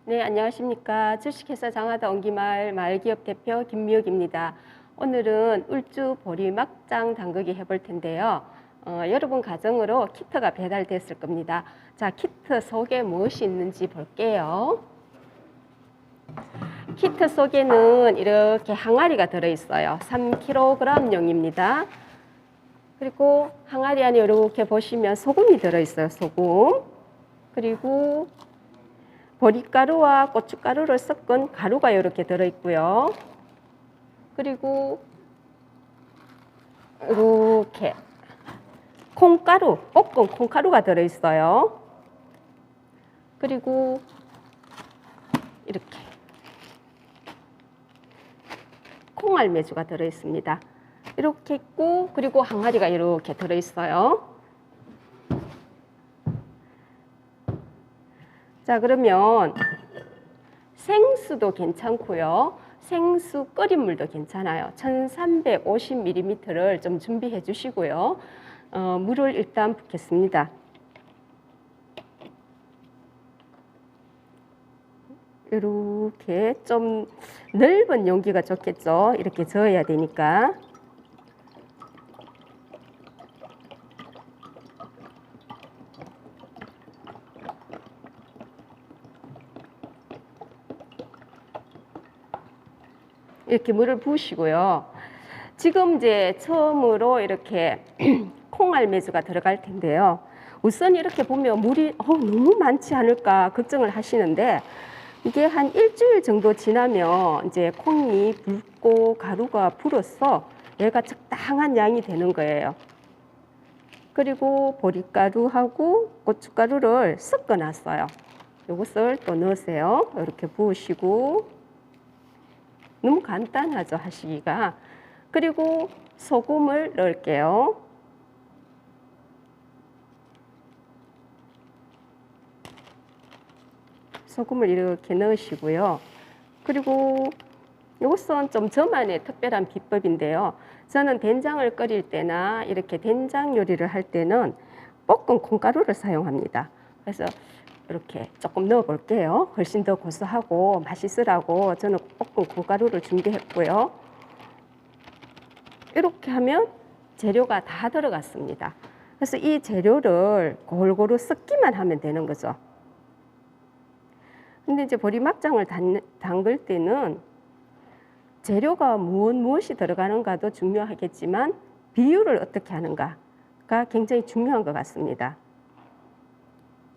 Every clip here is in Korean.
네, 안녕하십니까. 주식회사 장하다 옹기마을 마을기업 대표 김미옥입니다. 오늘은 울주 보리막장 담그기 해볼 텐데요. 여러분 가정으로 키트가 배달됐을 겁니다. 자, 키트 속에 무엇이 있는지 볼게요. 키트 속에는 이렇게 항아리가 들어있어요. 3kg용입니다. 그리고 항아리 안에 이렇게 보시면 소금이 들어있어요. 소금. 그리고 보리가루와 고춧가루를 섞은 가루가 이렇게 들어있고요. 그리고 이렇게 콩가루, 볶은 콩가루가 들어있어요. 그리고 이렇게 콩알매주가 들어있습니다. 이렇게 있고, 그리고 항아리가 이렇게 들어있어요. 자, 그러면 생수도 괜찮고요. 생수 끓인 물도 괜찮아요. 1350ml를 좀 준비해 주시고요. 물을 일단 붓겠습니다. 이렇게 좀 넓은 용기가 좋겠죠. 이렇게 저어야 되니까. 이렇게 물을 부으시고요. 지금 이제 처음으로 이렇게 콩알매주가 들어갈 텐데요. 우선 이렇게 보면 물이 너무 많지 않을까 걱정을 하시는데, 이게 한 일주일 정도 지나면 이제 콩이 붉고 가루가 불어서 얘가 적당한 양이 되는 거예요. 그리고 보리가루하고 고춧가루를 섞어 놨어요. 이것을 또 넣으세요. 이렇게 부으시고. 너무 간단하죠, 하시기가. 그리고 소금을 넣을게요. 소금을 이렇게 넣으시고요. 그리고 이것은 좀 저만의 특별한 비법인데요. 저는 된장을 끓일 때나 이렇게 된장 요리를 할 때는 볶은 콩가루를 사용합니다. 그래서 이렇게 조금 넣어 볼게요. 훨씬 더 고소하고 맛있으라고 저는 볶은 콩가루를 준비했고요. 이렇게 하면 재료가 다 들어갔습니다. 그래서 이 재료를 골고루 섞기만 하면 되는 거죠. 근데 이제 보리막장을 담글 때는 재료가 무엇이 들어가는가도 중요하겠지만 비율을 어떻게 하는가가 굉장히 중요한 것 같습니다.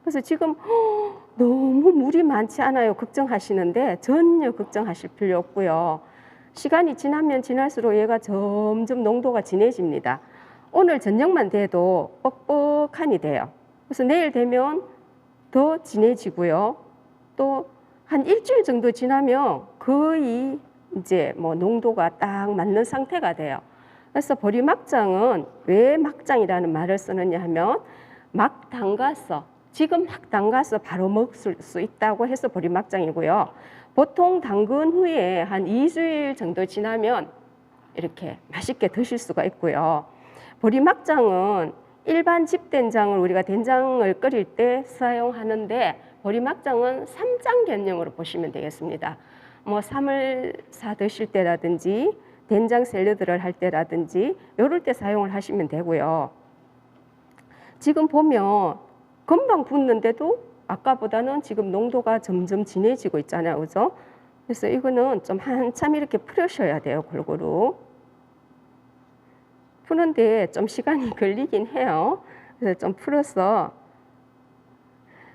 그래서 지금 너무 물이 많지 않아요 걱정하시는데 전혀 걱정하실 필요 없고요. 시간이 지나면 지날수록 얘가 점점 농도가 진해집니다. 오늘 저녁만 돼도 뻑뻑하니 돼요. 그래서 내일 되면 더 진해지고요. 또 한 일주일 정도 지나면 거의 이제 뭐 농도가 딱 맞는 상태가 돼요. 그래서 보리막장은 왜 막장이라는 말을 쓰느냐 하면 막 담가서 지금 막 담가서 바로 먹을 수 있다고 해서 보리막장이고요. 보통 담근 후에 한 2주일 정도 지나면 이렇게 맛있게 드실 수가 있고요. 보리막장은 일반 집된장을 우리가 된장을 끓일 때 사용하는데 보리막장은 쌈장 개념으로 보시면 되겠습니다. 뭐 쌈을 사 드실 때라든지 된장 샐러드를 할 때라든지 이럴 때 사용을 하시면 되고요. 지금 보면 금방 붓는데도 아까보다는 지금 농도가 점점 진해지고 있잖아요. 그죠? 그래서 이거는 좀 한참 이렇게 풀으셔야 돼요. 골고루. 푸는데 좀 시간이 걸리긴 해요. 그래서 좀 풀어서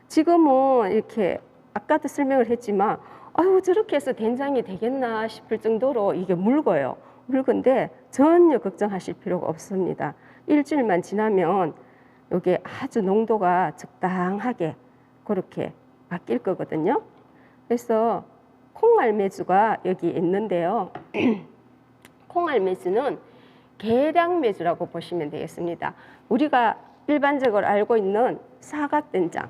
지금은 이렇게 아까도 설명을 했지만 아유 저렇게 해서 된장이 되겠나 싶을 정도로 이게 묽어요. 묽은데 전혀 걱정하실 필요가 없습니다. 일주일만 지나면 이게 아주 농도가 적당하게 그렇게 바뀔 거거든요. 그래서 콩알매주가 여기 있는데요. 콩알매주는 계량매주라고 보시면 되겠습니다. 우리가 일반적으로 알고 있는 사각된장,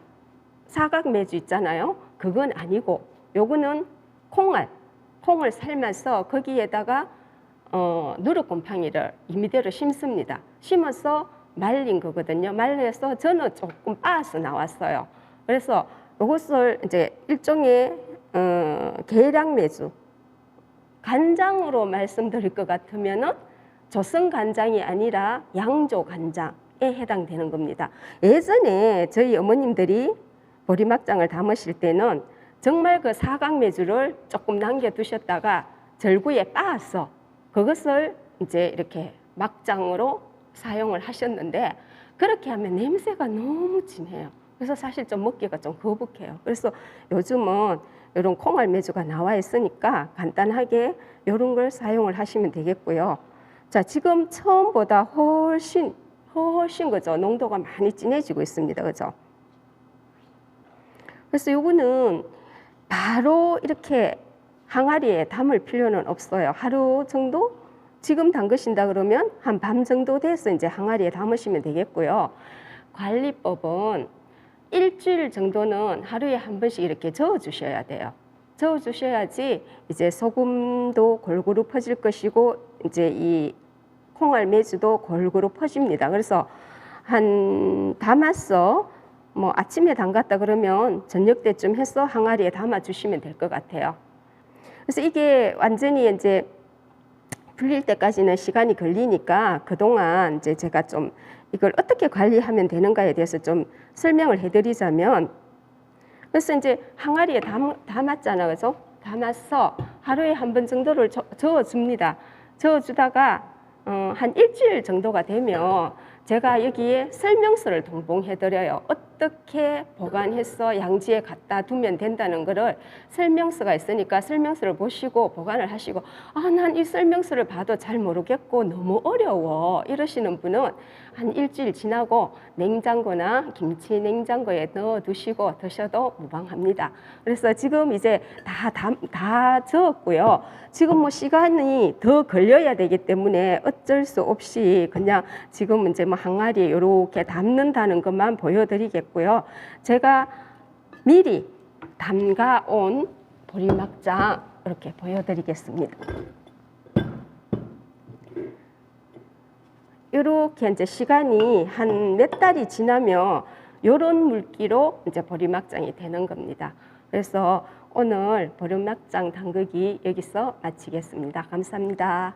사각매주 있잖아요. 그건 아니고 요거는 콩을 삶아서 거기에다가 누룩곰팡이를 임의대로 심습니다. 심어서 말린 거거든요. 말려서 저는 조금 빻아서 나왔어요. 그래서 이것을 이제 일종의 계량 메주, 간장으로 말씀드릴 것 같으면은 조선 간장이 아니라 양조 간장에 해당되는 겁니다. 예전에 저희 어머님들이 보리막장을 담으실 때는 정말 그 사각 메주를 조금 남겨두셨다가 절구에 빻아서 그것을 이제 이렇게 막장으로 사용을 하셨는데, 그렇게 하면 냄새가 너무 진해요. 그래서 사실 좀 먹기가 좀 거북해요. 그래서 요즘은 이런 콩알 메주가 나와 있으니까 간단하게 이런 걸 사용을 하시면 되겠고요. 자, 지금 처음보다 훨씬 그죠? 농도가 많이 진해지고 있습니다. 그죠? 그래서 요거는 바로 이렇게 항아리에 담을 필요는 없어요. 하루 정도 지금 담그신다 그러면 한 밤 정도 돼서 이제 항아리에 담으시면 되겠고요. 관리법은 일주일 정도는 하루에 한 번씩 이렇게 저어 주셔야 돼요. 저어 주셔야지 이제 소금도 골고루 퍼질 것이고 이제 이 콩알 메주도 골고루 퍼집니다. 그래서 한 담았어 뭐 아침에 담갔다 그러면 저녁 때쯤 해서 항아리에 담아 주시면 될 것 같아요. 그래서 이게 완전히 이제 불릴 때까지는 시간이 걸리니까 그동안 이제 제가 좀 이걸 어떻게 관리하면 되는가에 대해서 좀 설명을 해드리자면, 그래서 이제 항아리에 담았잖아, 그죠? 담아서 하루에 한 번 정도를 저어줍니다. 저어주다가 한 일주일 정도가 되면 제가 여기에 설명서를 동봉해드려요. 어떻게 보관해서 양지에 갖다 두면 된다는 거를 설명서가 있으니까 설명서를 보시고 보관을 하시고, 난 이 설명서를 봐도 잘 모르겠고 너무 어려워 이러시는 분은 한 일주일 지나고 냉장고나 김치 냉장고에 넣어 두시고 드셔도 무방합니다. 그래서 지금 이제 다 저었고요. 지금 뭐 시간이 더 걸려야 되기 때문에 어쩔 수 없이 그냥 지금 이제 뭐 항아리에 이렇게 담는다는 것만 보여드리겠고요. 제가 미리 담가온 보리막장 이렇게 보여드리겠습니다. 이렇게 이제 시간이 한 몇 달이 지나면 이런 물기로 이제 보리막장이 되는 겁니다. 그래서 오늘 보리막장 담그기 여기서 마치겠습니다. 감사합니다.